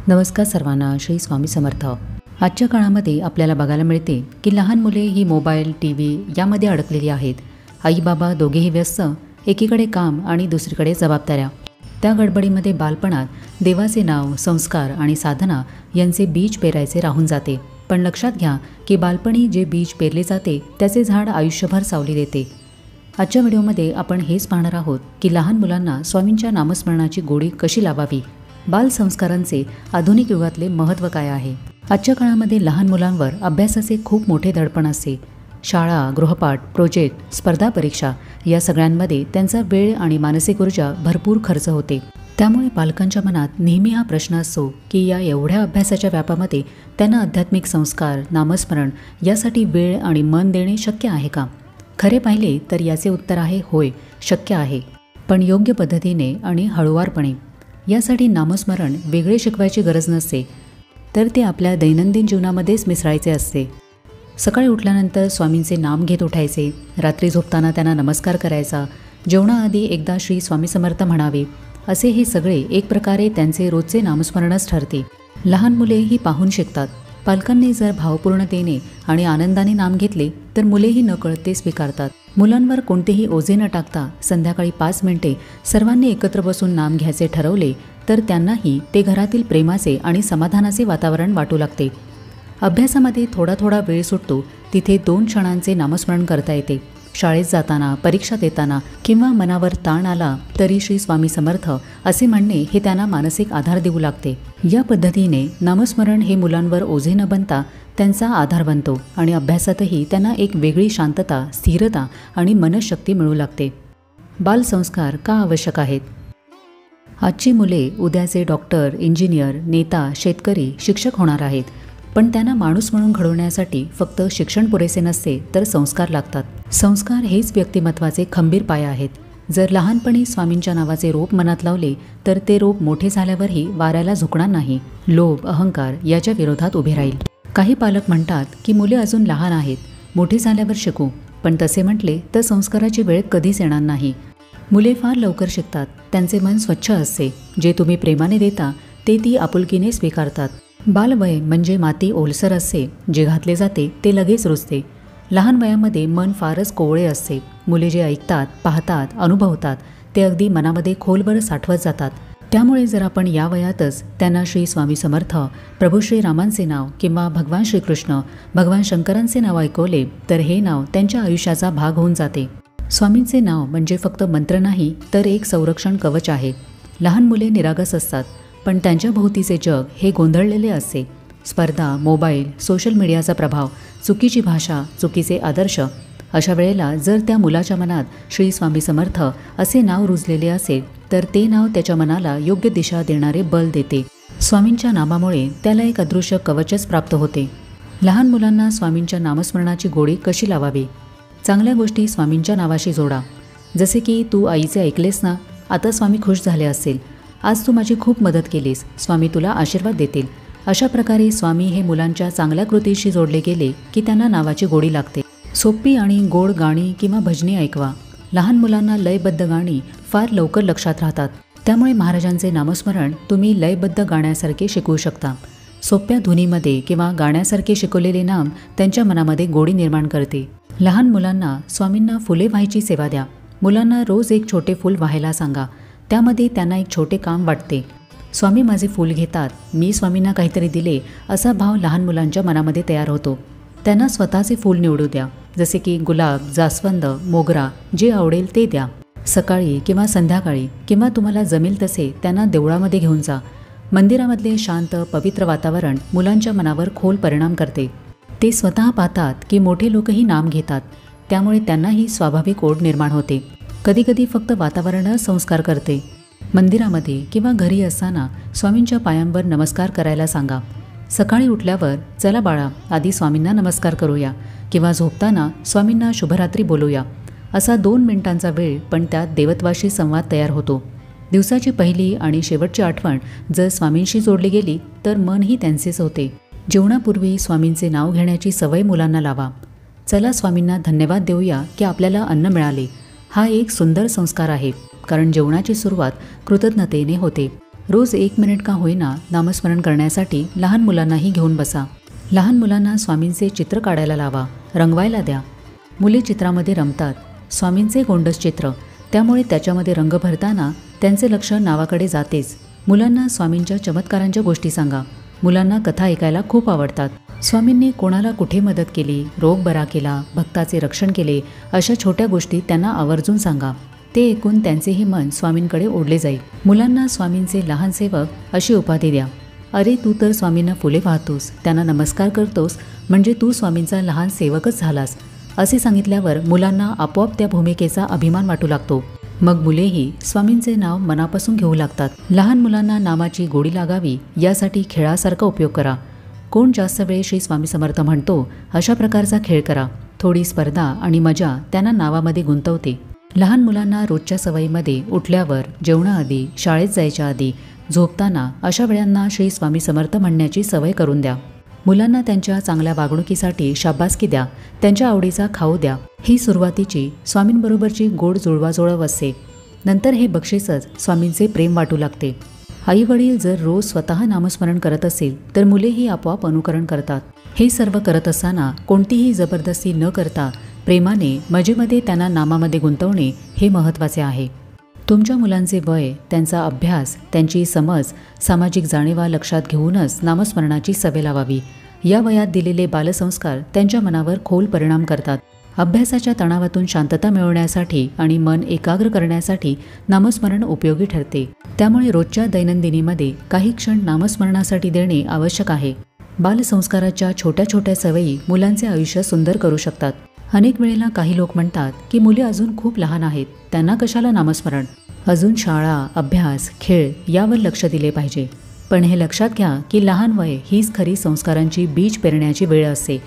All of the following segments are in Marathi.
नमस्कार सर्वांना, श्री स्वामी समर्थ. आजच्या काळामध्ये आपल्याला बघायला मिळते की लहान मुले ही मोबाईल, टी व्ही यामध्ये अडकलेली आहेत. आई बाबा दोघेही व्यस्त, एकीकडे काम आणि दुसरीकडे जबाबदाऱ्या. त्या गडबडीमध्ये बालपणात देवाचे नाव, संस्कार आणि साधना यांचे बीज पेरायचे राहून जाते. पण लक्षात घ्या की बालपणी जे बीज पेरले जाते त्याचे झाड आयुष्यभर सावली देते. आजच्या व्हिडिओमध्ये आपण हेच पाहणार आहोत की लहान मुलांना स्वामींच्या नामस्मरणाची गोडी कशी लावावी, बालसंस्कारांचे आधुनिक युगातले महत्त्व काय आहे. आजच्या काळामध्ये लहान मुलांवर अभ्यासाचे खूप मोठे दडपण असते. शाळा, गृहपाठ, प्रोजेक्ट, स्पर्धा परीक्षा या सगळ्यांमध्ये त्यांचा वेळ आणि मानसिक ऊर्जा भरपूर खर्च होते. त्यामुळे पालकांच्या मनात नेहमी हा प्रश्न असतो की या एवढ्या अभ्यासाच्या व्यापामध्ये त्यांना आध्यात्मिक संस्कार, नामस्मरण यासाठी वेळ आणि मन देणे शक्य आहे का. खरे पाहिले तर याचे उत्तर आहे होय, शक्य आहे, पण योग्य पद्धतीने आणि हळूवारपणे. यासाठी नामस्मरण वेगळे शिकवायची गरज नसते, तर ते आपल्या दैनंदिन जीवनामध्येच मिसळायचे असते. सकाळी उठल्यानंतर स्वामींचे नाम घेत उठायचे, रात्री झोपताना त्यांना नमस्कार करायचा, जेवणाआधी एकदा श्री स्वामी समर्थ म्हणावे. असे हे सगळे एक प्रकारे त्यांचे रोजचे नामस्मरणच ठरते. लहान मुले ही पाहून शिकतात. पालकांनी जर भावपूर्णतेने आणि आनंदाने नाम घेतले तर मुलेही नकळत ते स्वीकारतात. मुलांवर कोणतेही ओझे न टाकता संध्याकाळी 5 मिनिटे सर्वांनी एकत्र बसून नाम घ्यायचे ठरवले तर त्यांनाही ते घरातील प्रेमाचे आणि समाधानाचे वातावरण वाटू लागते. अभ्यासामध्ये थोडा थोडा वेळ सुटतो तिथे 2 क्षणांचे नामस्मरण करता येते. शाळेत जाताना, परीक्षा देताना किंवा मनावर ताण आला तरी श्री स्वामी समर्थ असे म्हणणे हे त्यांना मानसिक आधार देऊ लागते. या पद्धतीने नामस्मरण हे मुलांवर ओझे न बनता त्यांचा आधार बनतो आणि अभ्यासातही त्यांना एक वेगळी शांतता, स्थिरता आणि मनशक्ती मिळू लागते. बालसंस्कार का आवश्यक आहेत? आजची मुले उद्याचे डॉक्टर, इंजिनियर, नेता, शेतकरी, शिक्षक होणार आहेत. पण त्यांना माणूस म्हणून घडवण्यासाठी फक्त शिक्षण पुरेसे नसते तर संस्कार लागतात. संस्कार हेच व्यक्तिमत्वाचे खंबीर पाया आहेत. जर लहानपणी स्वामींच्या नावाचे रोप मनात लावले तर ते रोप मोठे झाल्यावरही वाऱ्याला झुकणार नाही. लोभ, अहंकार याच्या विरोधात उभे राहील. काही पालक म्हणतात की मुले अजून लहान आहेत, मोठे झाल्यावर शिकू. पण तसे म्हटले तर संस्काराची वेळ कधीच येणार नाही. मुले फार लवकर शिकतात. त्यांचे मन स्वच्छ असते. जे तुम्ही प्रेमाने देता ते ती आपुलकीने स्वीकारतात. बालवय म्हणजे माती ओलसर असते. जे घातले जाते ते लगेच रुजते. लहान वयामध्ये मन फारच कोवळे असते. मुले जे ऐकतात, पाहतात, अनुभवतात ते अगदी मनामध्ये खोलवर साठवत जातात. त्यामुळे जर आपण या वयातच त्यांना श्री स्वामी समर्थ, प्रभू श्री रामांचे नाव किंवा भगवान श्रीकृष्ण, भगवान शंकरांचे नाव ऐकवले तर हे नाव त्यांच्या आयुष्याचा भाग होऊन जाते. स्वामींचे नाव म्हणजे फक्त मंत्र नाही तर एक संरक्षण कवच आहे. लहान मुले निरागस असतात, पण त्यांच्या भोवतीचे जग हे गोंधळलेले असते. स्पर्धा, मोबाईल, सोशल मीडियाचा प्रभाव, चुकीची भाषा, चुकीचे आदर्श. अशा वेळेला जर त्या मुलाच्या मनात श्री स्वामी समर्थ असे नाव रुजलेले असेल तर ते नाव त्याच्या मनाला योग्य दिशा देणारे बल देते. स्वामींच्या नामामुळे त्याला एक अदृश्य कवचच प्राप्त होते. लहान मुलांना स्वामींच्या नामस्मरणाची गोडी कशी लावावी? चांगल्या गोष्टी स्वामींच्या नावाशी जोडा. जसे की तू आईचे ऐकलेस ना, आता स्वामी खुश झाले असतील. आज तू माझी खूप मदत केलीस, स्वामी तुला आशीर्वाद देतील. अशा प्रकारे स्वामी हे मुलांच्या चांगल्या कृतीशी जोडले गेले की त्यांना नावाची गोडी लागते. सोपी आणि गोड गाणी किंवा भजनी ऐकवा. लहान मुलांना लयबद्ध गाणी फार लवकर लक्षात राहतात. त्यामुळे महाराजांचे नामस्मरण तुम्ही लयबद्ध गाण्यासारखे शिकवू शकता. सोप्या धुनीमध्ये किंवा गाण्यासारखे शिकवलेले नाम त्यांच्या मनामध्ये गोडी निर्माण करते. लहान मुलांना स्वामींना फुले व्हायची सेवा द्या. मुलांना रोज एक छोटे फूल व्हायला सांगा. त्यामध्ये त्यांना एक छोटे काम वाटते. स्वामी माझे फूल घेतात, मी स्वामींना काहीतरी दिले असा भाव लहान मुलांच्या मनामध्ये तयार होतो. त्यांना स्वतःचे फूल निवडू द्या. जसे की गुलाब, जास्वंद, मोगरा, जे आवडेल ते द्या. सकाळी किंवा संध्याकाळी किंवा तुम्हाला जमेल तसे त्यांना देवळामध्ये घेऊन जा. मंदिरामधले शांत, पवित्र वातावरण मुलांच्या मनावर खोल परिणाम करते. ते स्वतः पाहतात की मोठे लोकही नाम घेतात, त्यामुळे त्यांनाही स्वाभाविक ओढ निर्माण होते. कधीकधी फक्त वातावरणच संस्कार करते. मंदिरामध्ये किंवा घरी असताना स्वामींच्या पायांवर नमस्कार करायला सांगा. सकाळी उठल्यावर चला बाळा आधी स्वामींना नमस्कार करूया किंवा झोपताना स्वामींना शुभरात्री बोलूया. असा 2 मिनिटांचा वेळ, पण त्यात देवत्वाशी संवाद तयार होतो. दिवसाची पहिली आणि शेवटची आठवण जर स्वामींशी जोडली गेली तर मनही त्यांचेच होते. जेवणापूर्वी स्वामींचे नाव घेण्याची सवय मुलांना लावा. चला स्वामींना धन्यवाद देऊया की आपल्याला अन्न मिळाले. हा एक सुंदर संस्कार आहे, कारण जेवणाची सुरुवात कृतज्ञतेने होते. रोज 1 मिनिट का होईना नामस्मरण करण्यासाठी लहान मुलांनाही घेऊन बसा. लहान मुलांना स्वामींचे चित्र काढायला लावा, रंगवायला द्या. मुले चित्रामध्ये रमतात. स्वामींचे गोंडस चित्र, त्यामुळे त्याच्यामध्ये रंग भरताना त्यांचे लक्ष नावाकडे जातेच. मुलांना स्वामींच्या चमत्कारांच्या गोष्टी सांगा. मुलांना कथा ऐकायला खूप आवडतात. स्वामींनी कोणाला कुठे मदत केली, रोग बरा केला, भक्ताचे रक्षण केले, अशा छोट्या गोष्टी त्यांना आवर्जून सांगा. ते ऐकून त्यांचेही मन स्वामींकडे ओढले जाईल. मुलांना स्वामींचे लहान सेवक अशी उपाधी द्या. अरे तू तर स्वामींना फुले वाहतोस, त्यांना नमस्कार करतोस, म्हणजे तू स्वामींचा लहान सेवकच झालास, असे सांगितल्यावर मुलांना आपोआप त्या भूमिकेचा अभिमान वाटू लागतो. मग मुलेही स्वामींचे नाव मनापासून घेऊ लागतात. लहान मुलांना नामाची गोडी लागावी यासाठी खेळासारखा उपयोग करा. कोण जास्त वेळ श्री स्वामी समर्थ म्हणतो अशा प्रकारचा खेळ करा. थोडी स्पर्धा आणि मजा त्यांना नावामध्ये गुंतवते. लहान मुलांना रोजच्या सवयीमध्ये उठल्यावर, जेवणाआधी, शाळेत जायच्या आधी, झोपताना अशा वेळांना श्री स्वामी समर्थ म्हणण्याची सवय करून द्या. मुलांना त्यांच्या चांगल्या वागणुकीसाठी शाबासकी द्या. त्यांच्या आवडीचा खाऊ द्या. ही सुरुवातीची स्वामींबरोबरची गोड जुळवाजुळव असते. नंतर हे बक्षीसच स्वामींचे प्रेम वाटू लागते. आई वडील जर रोज स्वतः नामस्मरण करत असेल तर मुलेही आपोआप अनुकरण करतात. हे सर्व करत असताना कोणतीही जबरदस्ती न करता प्रेमाने, मजेमध्ये त्यांना नामामध्ये गुंतवणे हे महत्त्वाचे आहे. तुमच्या मुलांचे वय, त्यांचा अभ्यास, त्यांची समज, सामाजिक जाणीवा लक्षात घेऊनच नामस्मरणाची सवय लावावी. या वयात दिलेले बालसंस्कार त्यांच्या मनावर खोल परिणाम करतात. अभ्यासाच्या तणावातून शांतता मिळवण्यासाठी आणि मन एकाग्र करण्यासाठी नामस्मरण उपयोगी ठरते. त्यामुळे रोजच्या दैनंदिनीमध्ये काही क्षण नामस्मरणासाठी देणे आवश्यक आहे. बालसंस्काराच्या छोट्या छोट्या सवयी मुलांचे आयुष्य सुंदर करू शकतात. अनेक वेळेला काही लोक म्हणतात की मुले अजून खूप लहान आहेत, त्यांना कशाला नामस्मरण, अजून शाळा, अभ्यास, खेळ यावर लक्ष दिले पाहिजे. पण हे लक्षात घ्या की लहान वय हीच खरी संस्कारांची बीज पेरण्याची वेळ असते.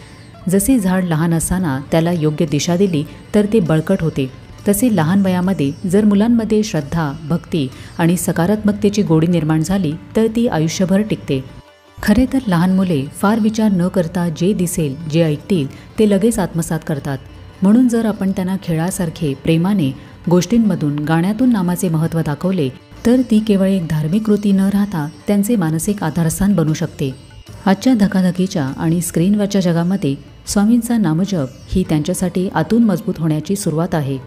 जसे झाड लहान असताना त्याला योग्य दिशा दिली तर ते बळकट होते, तसे लहान वयामध्ये जर मुलांमध्ये श्रद्धा, भक्ती आणि सकारात्मकतेची गोडी निर्माण झाली तर ती आयुष्यभर टिकते. खरे तर लहान मुले फार विचार न करता जे दिसेल, जे ऐकतील ते लगेच आत्मसात करतात. म्हणून जर आपण त्यांना खेळासारखे प्रेमाने, गोष्टींमधून, गाण्यातून नामाचे महत्त्व दाखवले तर ती केवळ एक धार्मिक कृती न राहता त्यांचे मानसिक आधारस्थान बनू शकते. आजच्या धकाधकीच्या आणि स्क्रीनवरच्या जगामध्ये स्वामींचा नामजप ही त्यांच्यासाठी आतून मजबूत होण्याची सुरुवात आहे.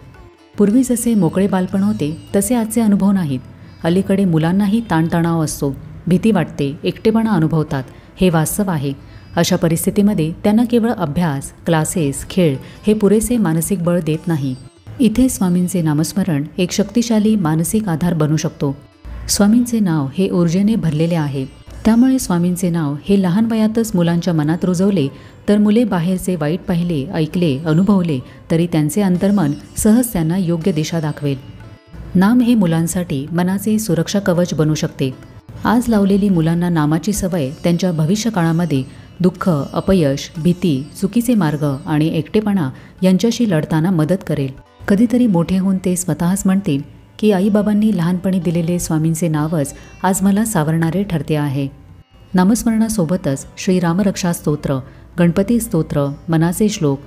पूर्वी जसे मोकळे बालपण होते तसे आजचे अनुभव नाहीत. अलीकडे मुलांनाही ताणतणाव असतो, भीती वाटते, एकटेपणा अनुभवतात. हे वास्तव आहे. अशा परिस्थितीमध्ये त्यांना केवळ अभ्यास, क्लासेस, खेळ हे पुरेसे मानसिक बळ देत नाही. इथे स्वामींचे नामस्मरण एक शक्तिशाली मानसिक आधार बनू शकतो. स्वामींचे नाव हे ऊर्जेने भरलेले आहे. त्यामुळे स्वामींचे नाव हे लहान वयातच मुलांच्या मनात रुजवले तर मुले बाहेरचे वाईट पाहिले, ऐकले, अनुभवले तरी त्यांचे अंतर्मन सहज त्यांना योग्य दिशा दाखवेल. नाम हे मुलांसाठी मनाचे सुरक्षा कवच बनू शकते. आज लावलेली मुलांना नामाची सवय त्यांच्या भविष्यकाळामध्ये दुःख, अपयश, भीती, चुकीचे मार्ग आणि एकटेपणा यांच्याशी लढताना मदत करेल. कधीतरी मोठे होऊन ते स्वतःच म्हणतील की आईबाबांनी लहानपणी दिलेले स्वामींचे नावच आज मला सावरणारे ठरते आहे. नामस्मरणासोबतच श्री रामरक्षा स्तोत्र, गणपती स्तोत्र, मनाचे श्लोक,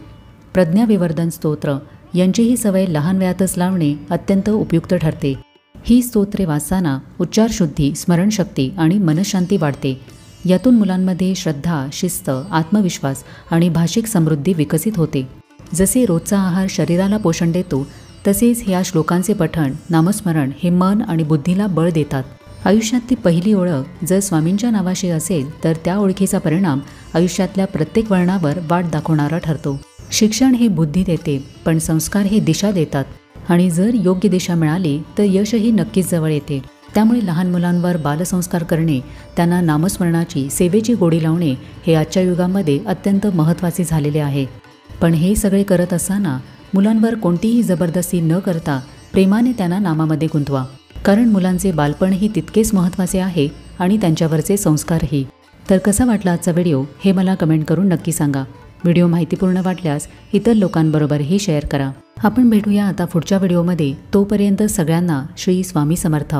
प्रज्ञाविवर्धन स्तोत्र यांचीही सवय लहान वयातच लावणे अत्यंत उपयुक्त ठरते. ही स्तोत्रे वाचताना उच्चारशुद्धी, स्मरणशक्ती आणि मनशांती वाढते. यातून मुलांमध्ये श्रद्धा, शिस्त, आत्मविश्वास आणि भाषिक समृद्धी विकसित होते. जसे रोजचा आहार शरीराला पोषण देतो तसेच ह्या श्लोकांचे पठण, नामस्मरण हे मन आणि बुद्धीला बळ देतात. आयुष्यातली पहिली ओळख जर स्वामींच्या नावाशी असेल तर त्या ओळखीचा परिणाम आयुष्यातल्या प्रत्येक वळणावर वाट दाखवणारा ठरतो. शिक्षण हे बुद्धी देते पण संस्कार हे दिशा देतात आणि जर योग्य दिशा मिळाली तर यशही नक्कीच जवळ येते. त्यामुळे लहान मुलांवर बालसंस्कार करणे, त्यांना नामस्मरणाची, सेवेची गोडी लावणे हे आजच्या युगामध्ये अत्यंत महत्त्वाचे झालेले आहे. पण हे सगळे करत असताना मुलांवर कोणतीही जबरदस्ती न करता प्रेमाने त्यांना नामामध्ये गुंतवा. कारण मुलांचे बालपणही तितकेच महत्त्वाचे आहे आणि त्यांच्यावरचे संस्कारही. तर कसा वाटला आजचा व्हिडिओ हे मला कमेंट करून नक्की सांगा. व्हिडिओ माहितीपूर्ण वाटल्यास इतर लोकांबरोबरही शेअर करा. आपण भेटूया आता पुढच्या व्हिडिओमध्ये. तोपर्यंत सगळ्यांना श्री स्वामी समर्थ.